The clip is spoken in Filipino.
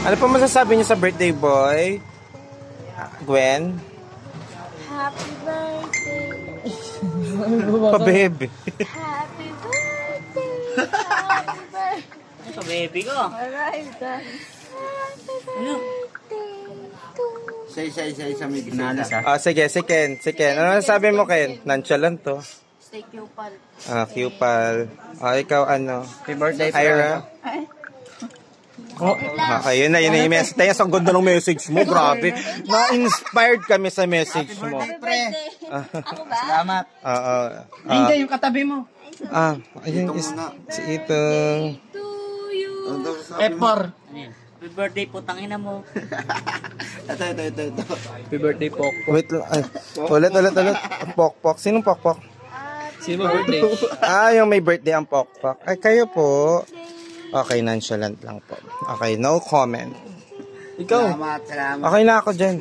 Ano pa masasabi niyo sa birthday boy? Gwen? Happy birthday. Pa-baby. Happy birthday. Happy birthday. Pa-baby ko. Alright. Happy birthday to Isa may Inalas ha. Sige, si Ken. Si Ken. Ano sabi mo, Ken? Nonchalant to. Stay Cupal. Cupal. Ikaw ano? Happy birthday, Ira? Ayun na, yun na yung message. Tayo, ang ganda ng message mo. Grabe. Na-inspired kami sa message mo. Happy birthday. Ako ba? Salamat. Hindi, yung katabi mo. Ayun is si Itong. To you. F4. Happy birthday po, tangina mo. Ito. Happy birthday po. Wait lang. Ulit. Pokpok. Sinong Pokpok? Sino ba birthday? Yung may birthday ang Pokpok. Ay, kayo po. Okay, nonchalant lang po. Okay, no comment. Ikaw. Salamat. Okay na ako dyan.